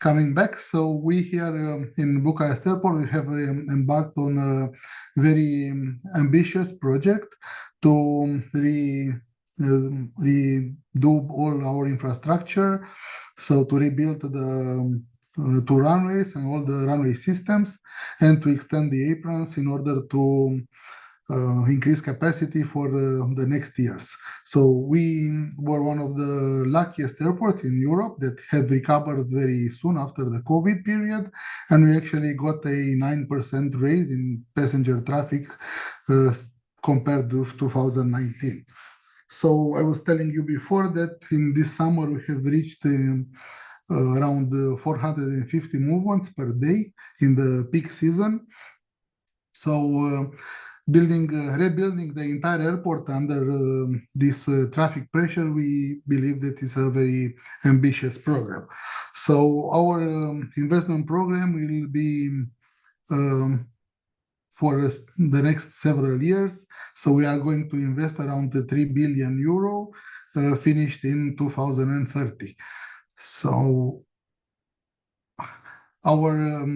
coming back. So we here in Bucharest Airport, we have embarked on a very ambitious project to redo all our infrastructure. So to rebuild the two runways and all the runway systems, and to extend the aprons in order to increase capacity for the next years. So we were one of the luckiest airports in Europe that have recovered very soon after the COVID period, and we actually got a 9% raise in passenger traffic compared to 2019. So I was telling you before that in this summer we have reached around 450 movements per day in the peak season. So rebuilding the entire airport under this traffic pressure, we believe that is a very ambitious program. So our investment program will be for the next several years. So we are going to invest around 3 billion euro, finished in 2030. So our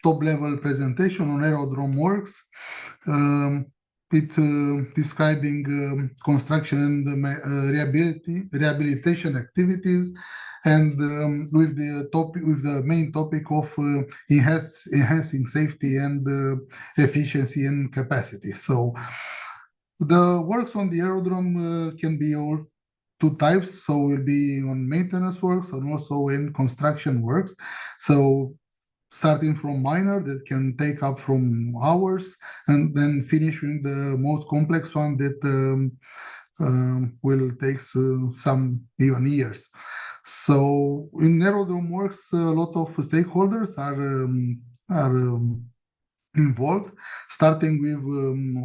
top-level presentation on aerodrome works. It's describing construction and rehabilitation activities, and with the main topic of enhancing safety and efficiency and capacity. So the works on the aerodrome can be all two types. So will be on maintenance works and also in construction works. So starting from minor that can take up from hours, and then finishing the most complex one that will take some even years. So in aerodrome works, a lot of stakeholders are involved, starting with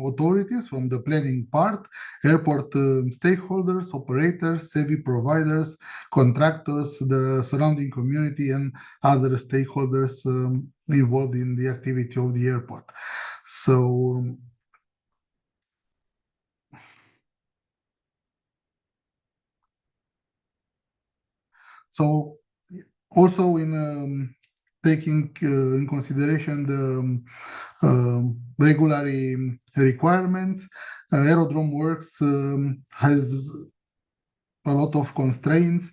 authorities from the planning part, airport stakeholders, operators, savvy providers, contractors, the surrounding community, and other stakeholders involved in the activity of the airport. So also in taking in consideration the regulatory requirements, aerodrome works has a lot of constraints,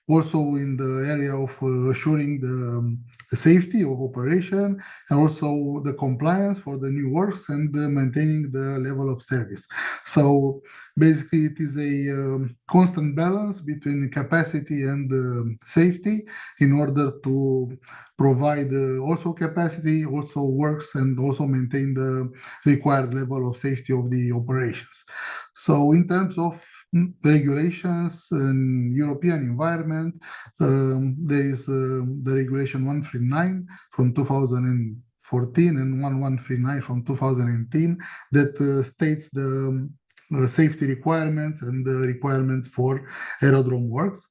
also in the area of assuring the safety of operation, and also the compliance for the new works and maintaining the level of service. So basically it is a constant balance between capacity and safety in order to provide also capacity, also works, and also maintain the required level of safety of the operations. So in terms of regulations in European environment, there is the regulation 139 from 2014 and 1139 from 2018 that states the safety requirements and the requirements for aerodrome works.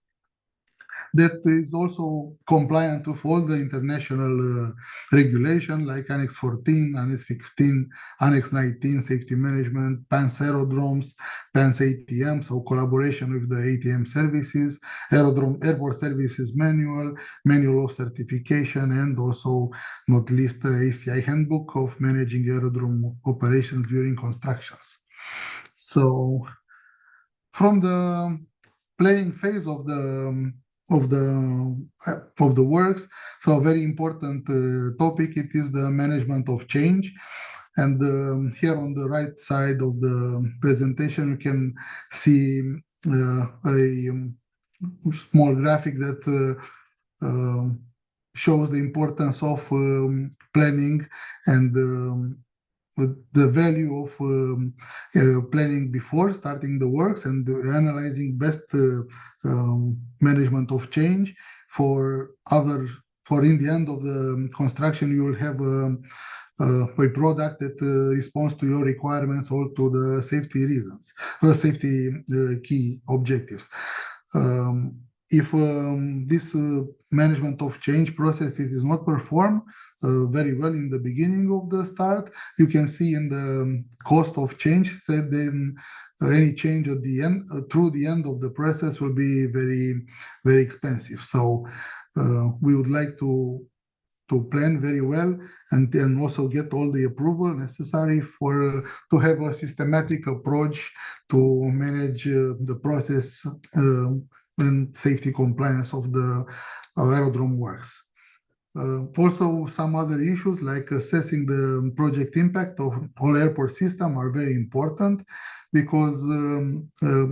That is also compliant with all the international regulation like Annex 14, Annex 15, Annex 19, safety management, PANS aerodromes, PANS ATM, so collaboration with the ATM services, airport services manual, manual of certification, and also not least the ACI handbook of managing aerodrome operations during constructions. So from the planning phase of the works, so a very important topic, it is the management of change. And here on the right side of the presentation, you can see a small graphic that shows the importance of planning and the value of planning before starting the works and analyzing best management of change for in the end of the construction you will have a product that responds to your requirements or to the safety reasons, safety key objectives. if this management of change process is not performed very well in the beginning of the start, you can see in the cost of change that then any change at the end through the end of the process will be very, very expensive. So we would like to plan very well and then also get all the approval necessary for to have a systematic approach to manage the process and safety compliance of the aerodrome works. Also, some other issues like assessing the project impact of all airport system are very important because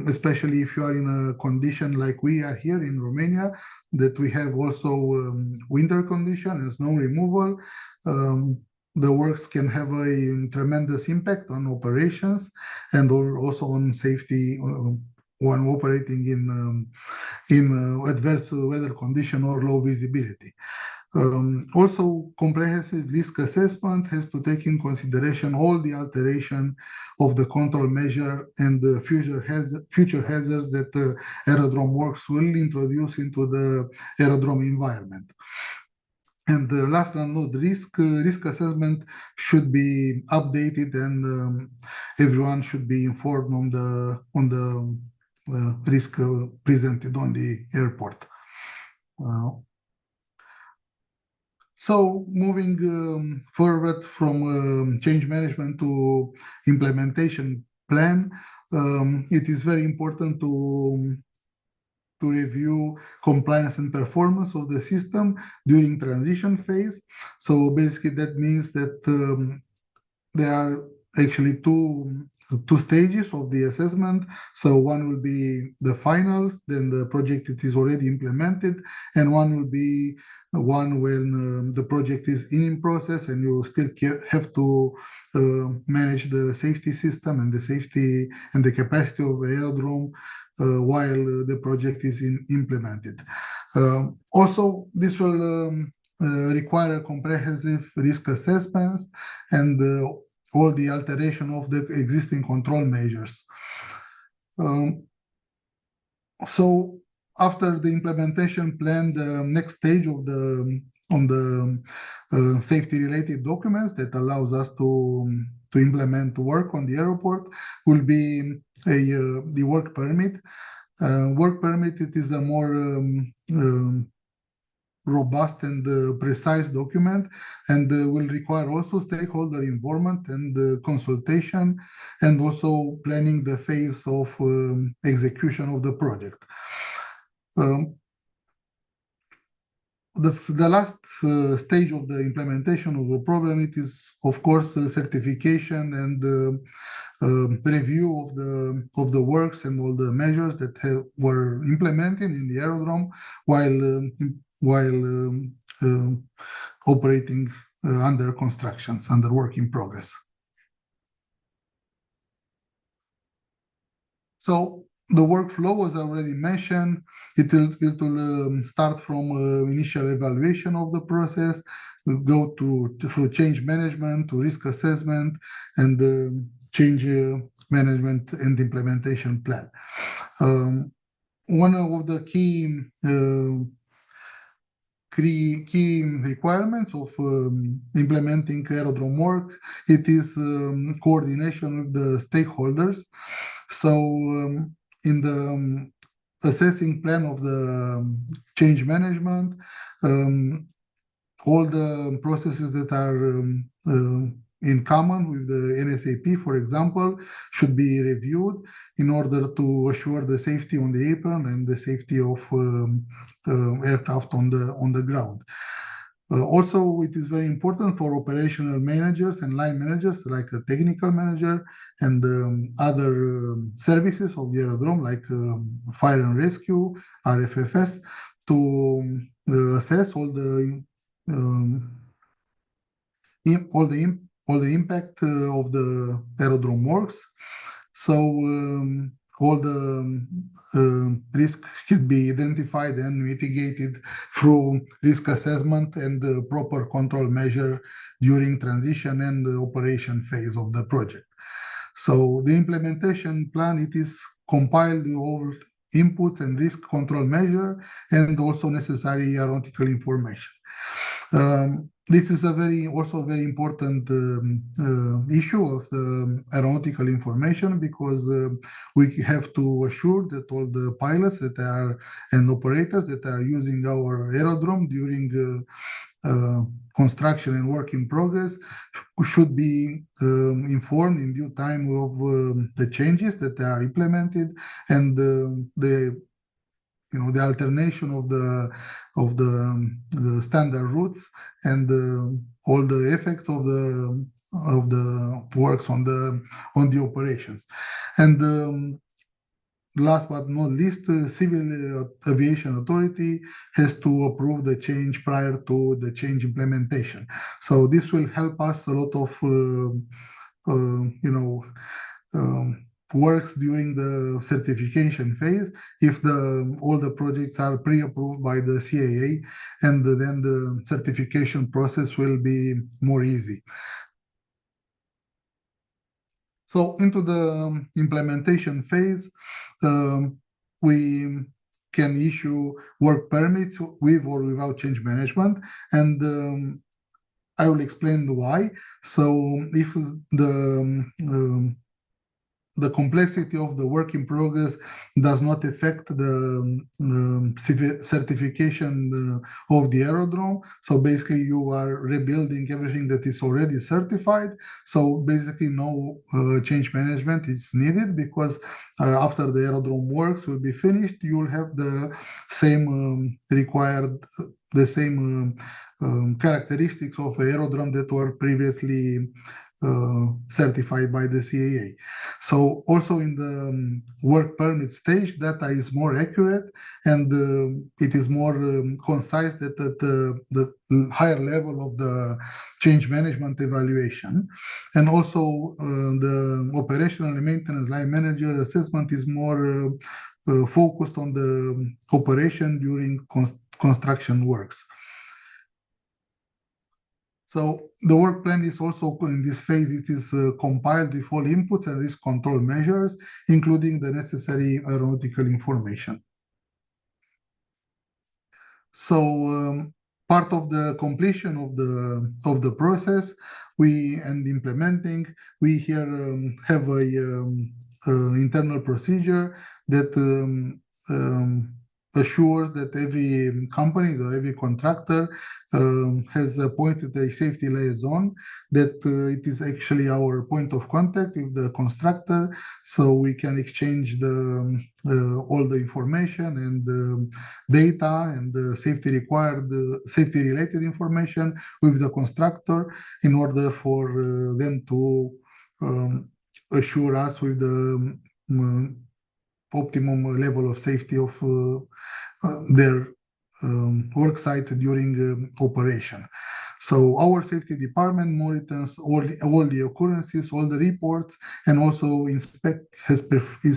especially if you are in a condition like we are here in Romania, that we have also winter condition and snow removal, the works can have a tremendous impact on operations and also on safety when operating in adverse weather condition or low visibility. Also, comprehensive risk assessment has to take in consideration all the alteration of the control measure and the future hazards that the aerodrome works will introduce into the aerodrome environment. And last but not least, risk assessment should be updated and everyone should be informed on the risk presented on the airport. So moving forward from change management to implementation plan, it is very important to review compliance and performance of the system during transition phase. So basically that means that there are actually two stages of the assessment. So one will be the final, then the project it is already implemented, and one will be one when the project is in process and you still have to manage the safety system and the safety and the capacity of the aerodrome while the project is implemented. Also, this will require a comprehensive risk assessments and all the alteration of the existing control measures. So after the implementation plan, the next stage of the safety related documents that allows us to implement work on the airport will be the work permit. Work permit, it is a more robust and precise document and will require also stakeholder involvement and consultation and also planning the phase of execution of the project. The last stage of the implementation of the program, it is of course certification and review of the works and all the measures that were implemented in the aerodrome while operating under constructions, under work in progress. So the workflow, as I already mentioned, it will start from initial evaluation of the process, go through change management, to risk assessment, and change management and implementation plan. One of the key requirements of implementing aerodrome work, it is coordination with the stakeholders. So in the assessing plan of the change management, all the processes that are in common with the NSAP, for example, should be reviewed in order to assure the safety on the apron and the safety of aircraft on the ground. Also, it is very important for operational managers and line managers, like a technical manager and other services of the aerodrome, like fire and rescue, RFFS, to assess all the impact of the aerodrome works. So all the risks should be identified and mitigated through risk assessment and proper control measure during transition and the operation phase of the project. So the implementation plan, it is compiled inputs and risk control measure, and also necessary aeronautical information. This is also very important issue of the aeronautical information, because we have to assure that all the pilots that are and operators that are using our aerodrome during construction and work in progress should be informed in due time of the changes that are implemented, and the alternation of the standard routes, and all the effects of the works on the operations. And last but not least, Civil Aviation Authority has to approve the change prior to the change implementation. So this will help us a lot of works during the certification phase, if all the projects are pre-approved by the CAA, and then the certification process will be more easy. So into the implementation phase, we can issue work permits with or without change management, and I will explain why. So if the complexity of the work in progress does not affect the certification of the aerodrome. So basically you are rebuilding everything that is already certified. So basically no change management is needed, because after the aerodrome works will be finished, you will have the same characteristics of aerodrome that were previously certified by the CAA. So also in the work permit stage, data is more accurate, and it is more concise at the higher level of the change management evaluation. And also the operational and maintenance line manager assessment is more focused on the operation during construction works. So the work plan is also, in this phase, it is compiled with all inputs and risk control measures, including the necessary aeronautical information. So part of the completion of the process, and implementing, we here have a internal procedure that assures that every company or every contractor has appointed a safety liaison, that it is actually our point of contact with the constructor, so we can exchange all the information and data and the safety related information with the constructor, in order for them to assure us with the optimum level of safety of their work site during operation. So our safety department monitors all the occurrences, all the reports, and also is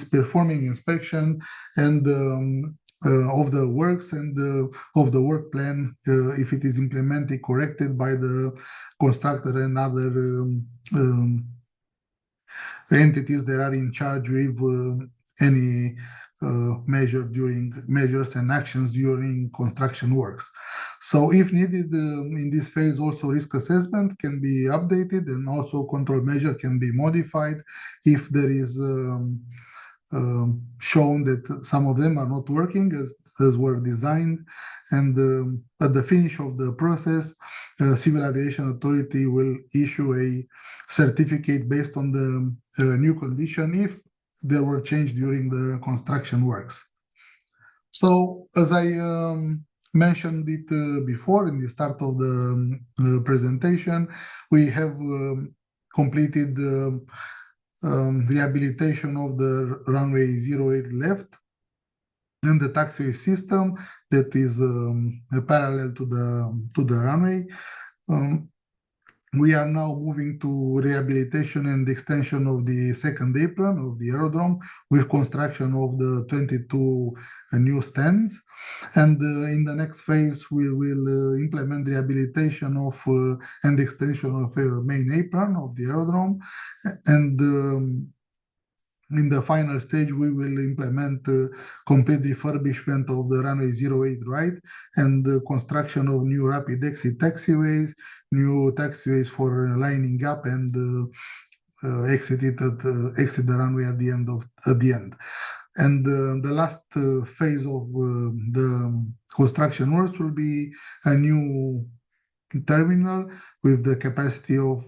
performing inspection and of the works and of the work plan, if it is implemented, corrected by the constructor and other entities that are in charge with any measures and actions during construction works. So if needed, in this phase, also risk assessment can be updated, and also control measure can be modified if there is shown that some of them are not working as were designed. And at the finish of the process, Civil Aviation Authority will issue a certificate based on the new condition if there were changed during the construction works. So as I mentioned it before in the start of the presentation, we have completed rehabilitation of the runway 08 left and the taxiway system that is parallel to the runway. We are now moving to rehabilitation and extension of the second apron of the aerodrome, with construction of the 22 new stands. And in the next phase, we will implement rehabilitation of and extension of main apron of the aerodrome. And in the final stage, we will implement complete refurbishment of the runway 08 right and the construction of new rapid exit taxiways, new taxiways for lining up and exit the runway at the end. And the last phase of the construction works will be a new terminal with the capacity of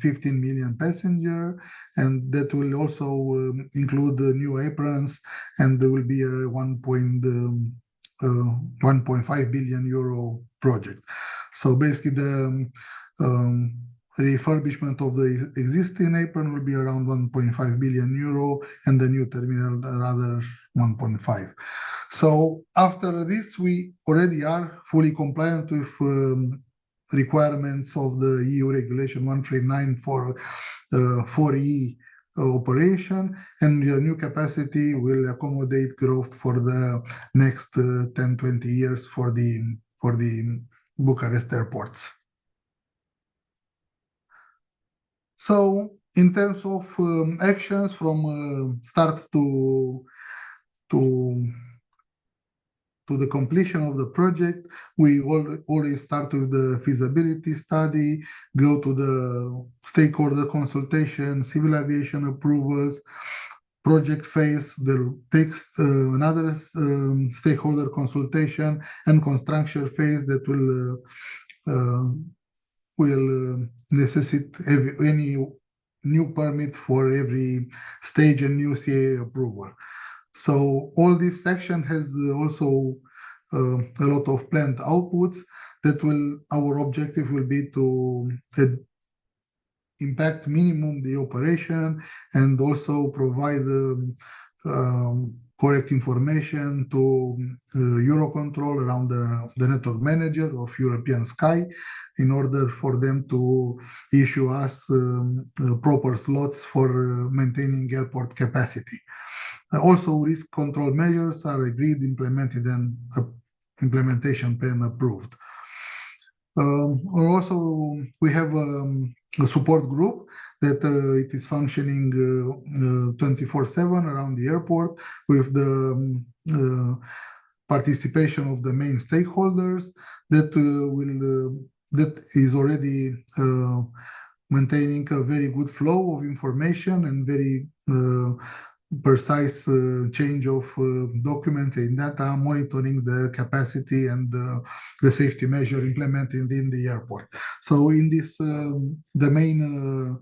15 million passenger, and that will also include new aprons, and there will be a 1.5 billion euro project. So basically the refurbishment of the existing apron will be around 1.5 billion euro and the new terminal rather 1.5. So after this, we already are fully compliant with requirements of the EU regulation 139 for 4E operation, and the new capacity will accommodate growth for the next 10-20 years for the Bucharest airports. So in terms of actions from start to the completion of the project, we already start with the feasibility study, go to the stakeholder consultation, civil aviation approvals, project phase, the takes another stakeholder consultation, and construction phase that will necessitate any new permit for every stage and new CA approval. So all this section has also a lot of planned outputs that our objective will be to impact minimum the operation and also provide correct information to Eurocontrol around the network manager of European Sky in order for them to issue us proper slots for maintaining airport capacity. Also, risk control measures are agreed, implemented, and implementation plan approved. Also, we have a support group that it is functioning 24/7 around the airport with the participation of the main stakeholders that is already maintaining a very good flow of information and very precise change of documents and data, monitoring the capacity and the safety measure implemented in the airport. So in this, the main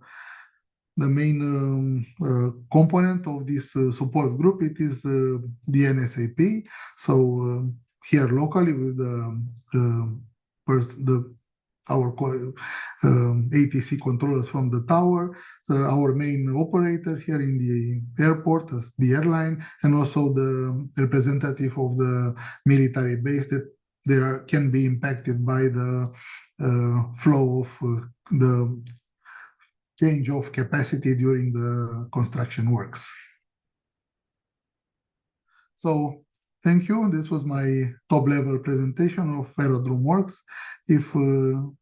component of this support group, it is the NSAP. So here locally with our ATC controllers from the tower, our main operator here in the airport, the airline, and also the representative of the military base that can be impacted by the flow of the change of capacity during the construction works. So thank you. This was my top-level presentation of aerodrome works. If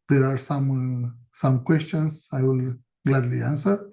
there are some questions, I will gladly answer.